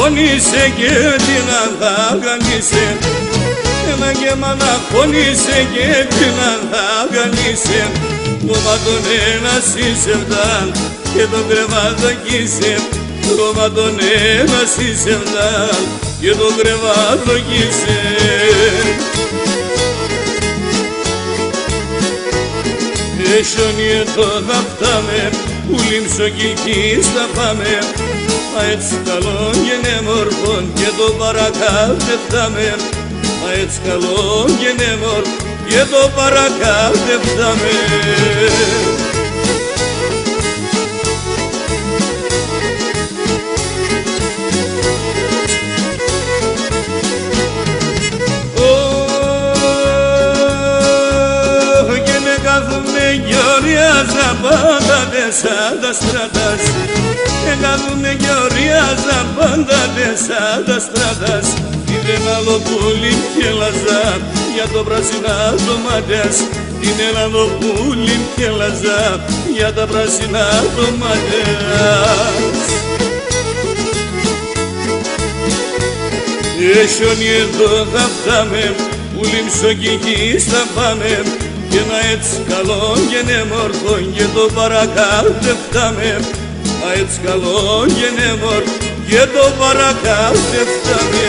αναχώνησε και την αγάγανισε. Έλα και μ' αναχώνησε και την αγάγανισε. Κόμμα τον ένα συσσευτάν και τον κρεβατοκίσε. Κόμμα τον ένα συσσευτάν και τον κρεβατοκίσε. Έσονιε το θα φτάμε, πουλήμσο κι εκεί θα πάμε. Μα έτσι καλό και μορφόν και το παρακάτευταμε. Μα έτσι καλό και μορφόν και το παρακάτευταμε. Γιοριάζα πάντα σαν τα στρατάς. Κάθουνε κι οριάζα πάντα σαν τα στρατάς. Είναι άλλο πουλί και λαζά για το πράσινα ντομάτες. Είναι άλλο πουλί και λαζά για τα πράσινα ντομάτες. Έσιονι εδώ θα φτάμε, πουλήμσο κι εκεί θα πάμε. Και να έτσι καλό και μορφό και το παρακάτευταμε. Μα έτσι καλό και μορφό και το παρακάτευταμε.